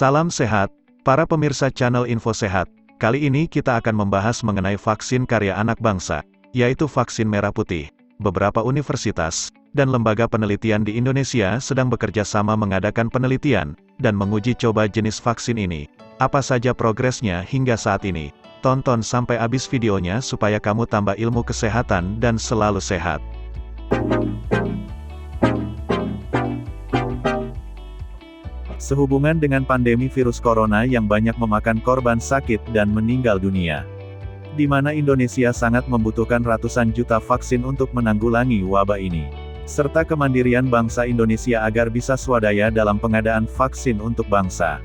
Salam sehat, para pemirsa channel Info Sehat. Kali ini kita akan membahas mengenai vaksin karya anak bangsa, yaitu vaksin merah putih. Beberapa universitas dan lembaga penelitian di Indonesia sedang bekerja sama mengadakan penelitian dan menguji coba jenis vaksin ini. Apa saja progresnya hingga saat ini? Tonton sampai habis videonya supaya kamu tambah ilmu kesehatan dan selalu sehat. Sehubungan dengan pandemi virus corona yang banyak memakan korban sakit dan meninggal dunia, di mana Indonesia sangat membutuhkan ratusan juta vaksin untuk menanggulangi wabah ini, serta kemandirian bangsa Indonesia agar bisa swadaya dalam pengadaan vaksin untuk bangsa.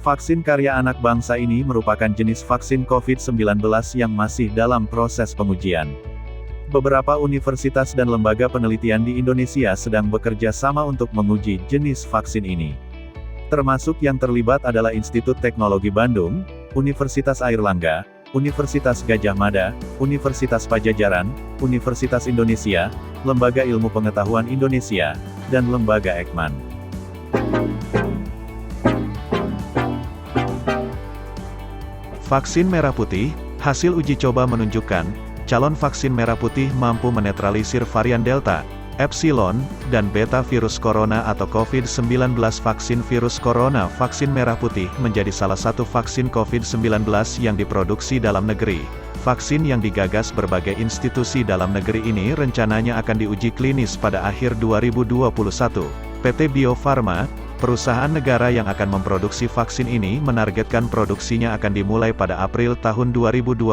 Vaksin karya anak bangsa ini merupakan jenis vaksin COVID-19 yang masih dalam proses pengujian. Beberapa universitas dan lembaga penelitian di Indonesia sedang bekerja sama untuk menguji jenis vaksin ini. Termasuk yang terlibat adalah Institut Teknologi Bandung, Universitas Airlangga, Universitas Gadjah Mada, Universitas Pajajaran, Universitas Indonesia, Lembaga Ilmu Pengetahuan Indonesia, dan Lembaga Eijkman. Vaksin merah putih, hasil uji coba menunjukkan, calon vaksin merah putih mampu menetralisir varian Delta, Epsilon, dan Beta virus corona atau COVID-19. Vaksin virus corona vaksin merah putih menjadi salah satu vaksin COVID-19 yang diproduksi dalam negeri. Vaksin yang digagas berbagai institusi dalam negeri ini rencananya akan diuji klinis pada akhir 2021. PT Bio Farma, perusahaan negara yang akan memproduksi vaksin ini menargetkan produksinya akan dimulai pada April tahun 2022.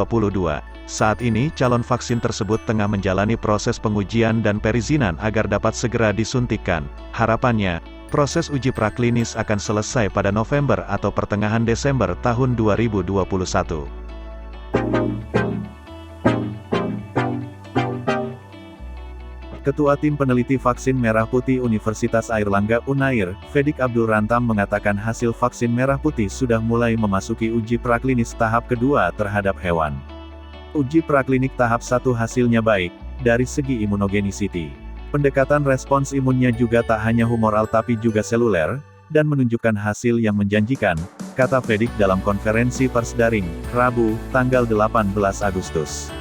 Saat ini calon vaksin tersebut tengah menjalani proses pengujian dan perizinan agar dapat segera disuntikkan. Harapannya, proses uji praklinis akan selesai pada November atau pertengahan Desember tahun 2021. Ketua Tim Peneliti Vaksin Merah Putih Universitas Airlangga Unair, Fedik Abdul Rantam mengatakan hasil vaksin merah putih sudah mulai memasuki uji praklinis tahap kedua terhadap hewan. Uji praklinik tahap 1 hasilnya baik, dari segi immunogenicity. Pendekatan respons imunnya juga tak hanya humoral tapi juga seluler, dan menunjukkan hasil yang menjanjikan, kata Fedik dalam konferensi pers daring, Rabu, tanggal 18 Agustus.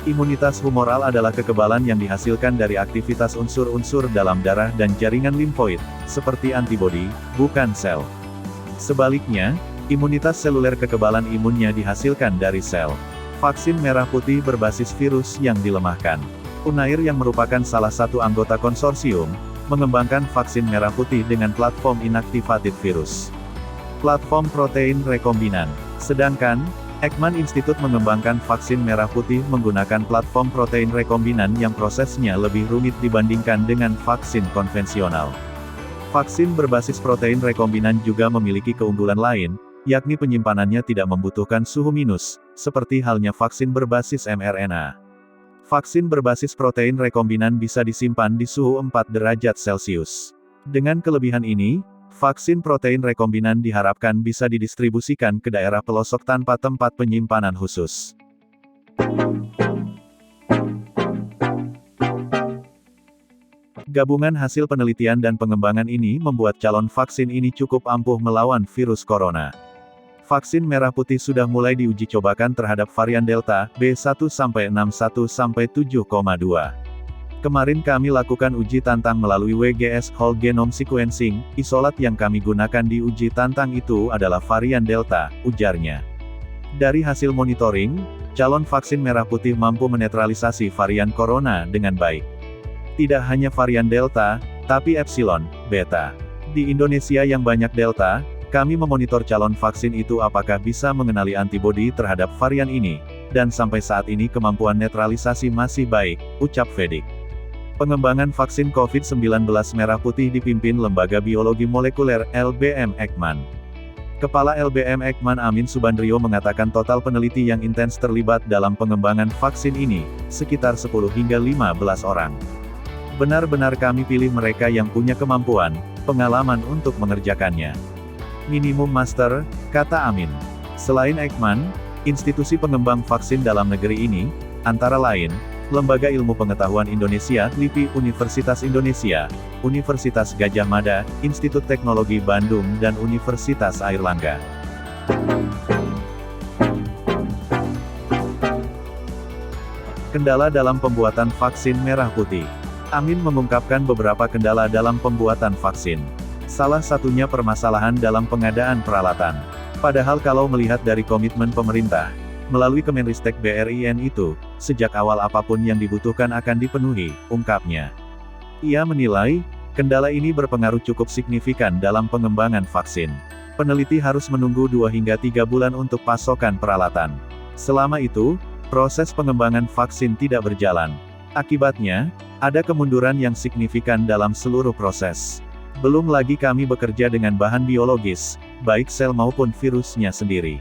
Imunitas humoral adalah kekebalan yang dihasilkan dari aktivitas unsur-unsur dalam darah dan jaringan limfoid, seperti antibodi, bukan sel. Sebaliknya, imunitas seluler kekebalan imunnya dihasilkan dari sel. Vaksin merah putih berbasis virus yang dilemahkan. Unair yang merupakan salah satu anggota konsorsium, mengembangkan vaksin merah putih dengan platform inactivated virus. Platform protein rekombinan. Sedangkan, Eijkman Institute mengembangkan vaksin merah putih menggunakan platform protein rekombinan yang prosesnya lebih rumit dibandingkan dengan vaksin konvensional. Vaksin berbasis protein rekombinan juga memiliki keunggulan lain, yakni penyimpanannya tidak membutuhkan suhu minus, seperti halnya vaksin berbasis mRNA. Vaksin berbasis protein rekombinan bisa disimpan di suhu 4 derajat Celcius. Dengan kelebihan ini, vaksin protein rekombinan diharapkan bisa didistribusikan ke daerah pelosok tanpa tempat penyimpanan khusus. Gabungan hasil penelitian dan pengembangan ini membuat calon vaksin ini cukup ampuh melawan virus corona. Vaksin merah putih sudah mulai diuji cobakan terhadap varian Delta, B1-61-7,2. Kemarin kami lakukan uji tantang melalui WGS Whole Genome Sequencing, isolat yang kami gunakan di uji tantang itu adalah varian Delta, ujarnya. Dari hasil monitoring, calon vaksin merah putih mampu menetralisasi varian corona dengan baik. Tidak hanya varian Delta, tapi Epsilon, Beta. Di Indonesia yang banyak Delta, kami memonitor calon vaksin itu apakah bisa mengenali antibodi terhadap varian ini, dan sampai saat ini kemampuan netralisasi masih baik, ucap Fedik. Pengembangan vaksin COVID-19 merah putih dipimpin Lembaga Biologi Molekuler, LBM Eijkman. Kepala LBM Eijkman Amin Subandrio mengatakan total peneliti yang intens terlibat dalam pengembangan vaksin ini, sekitar 10 hingga 15 orang. Benar-benar kami pilih mereka yang punya kemampuan, pengalaman untuk mengerjakannya. Minimum master, kata Amin. Selain Eijkman, institusi pengembang vaksin dalam negeri ini, antara lain, Lembaga Ilmu Pengetahuan Indonesia, LIPI, Universitas Indonesia, Universitas Gadjah Mada, Institut Teknologi Bandung dan Universitas Airlangga. Kendala dalam pembuatan vaksin merah putih. Amin mengungkapkan beberapa kendala dalam pembuatan vaksin. Salah satunya permasalahan dalam pengadaan peralatan. Padahal kalau melihat dari komitmen pemerintah, melalui Kemenristek BRIN itu, sejak awal apapun yang dibutuhkan akan dipenuhi, ungkapnya. Ia menilai, kendala ini berpengaruh cukup signifikan dalam pengembangan vaksin. Peneliti harus menunggu 2 hingga 3 bulan untuk pasokan peralatan. Selama itu, proses pengembangan vaksin tidak berjalan. Akibatnya, ada kemunduran yang signifikan dalam seluruh proses. Belum lagi kami bekerja dengan bahan biologis, baik sel maupun virusnya sendiri.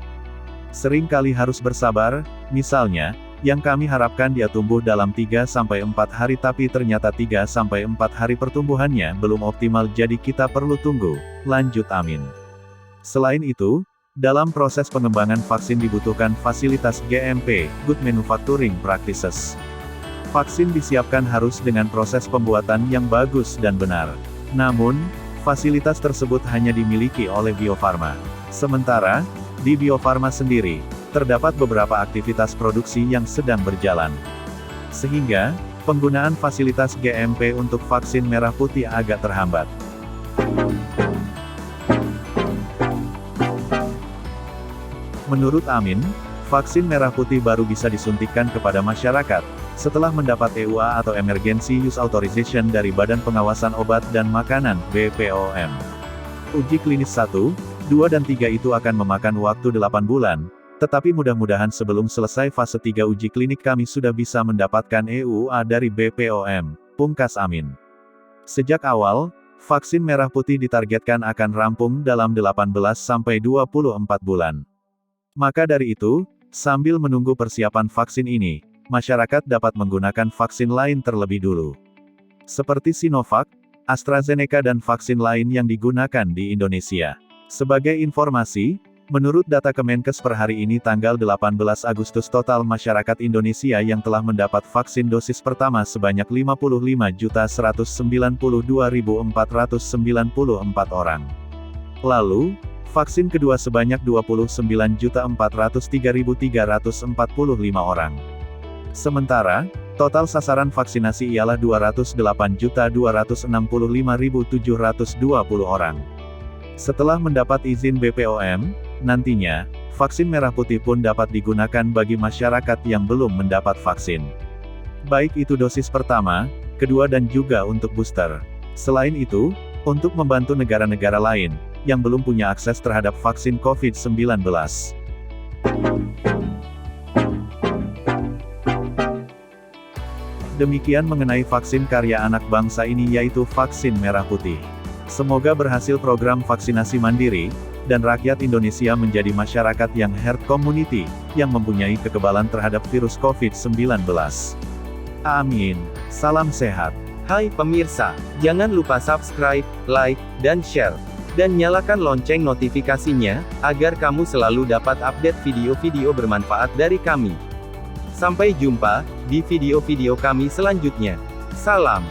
Sering kali harus bersabar, misalnya, yang kami harapkan dia tumbuh dalam 3-4 hari tapi ternyata 3-4 hari pertumbuhannya belum optimal jadi kita perlu tunggu, lanjut Amin. Selain itu, dalam proses pengembangan vaksin dibutuhkan fasilitas GMP, Good Manufacturing Practices. Vaksin disiapkan harus dengan proses pembuatan yang bagus dan benar. Namun, fasilitas tersebut hanya dimiliki oleh Bio Farma. Sementara, di Bio Farma sendiri, terdapat beberapa aktivitas produksi yang sedang berjalan. Sehingga, penggunaan fasilitas GMP untuk vaksin merah putih agak terhambat. Menurut Amin, vaksin merah putih baru bisa disuntikkan kepada masyarakat, setelah mendapat EUA atau Emergency Use Authorization dari Badan Pengawasan Obat dan Makanan, BPOM. Uji klinis 1, 2 dan 3 itu akan memakan waktu 8 bulan, tetapi mudah-mudahan sebelum selesai fase 3 uji klinik kami sudah bisa mendapatkan EUA dari BPOM, pungkas Amin. Sejak awal, vaksin merah putih ditargetkan akan rampung dalam 18-24 bulan. Maka dari itu, sambil menunggu persiapan vaksin ini, masyarakat dapat menggunakan vaksin lain terlebih dulu. Seperti Sinovac, AstraZeneca dan vaksin lain yang digunakan di Indonesia. Sebagai informasi, menurut data Kemenkes per hari ini tanggal 18 Agustus total masyarakat Indonesia yang telah mendapat vaksin dosis pertama sebanyak 55.192.494 orang. Lalu, vaksin kedua sebanyak 29.403.345 orang. Sementara, total sasaran vaksinasi ialah 208.265.720 orang. Setelah mendapat izin BPOM, nantinya, vaksin merah putih pun dapat digunakan bagi masyarakat yang belum mendapat vaksin. Baik itu dosis pertama, kedua dan juga untuk booster. Selain itu, untuk membantu negara-negara lain, yang belum punya akses terhadap vaksin COVID-19. Demikian mengenai vaksin karya anak bangsa ini yaitu vaksin merah putih. Semoga berhasil program vaksinasi mandiri, dan rakyat Indonesia menjadi masyarakat yang herd community, yang mempunyai kekebalan terhadap virus COVID-19. Amin. Salam sehat. Hai pemirsa, jangan lupa subscribe, like, dan share. Dan nyalakan lonceng notifikasinya, agar kamu selalu dapat update video-video bermanfaat dari kami. Sampai jumpa di video-video kami selanjutnya. Salam.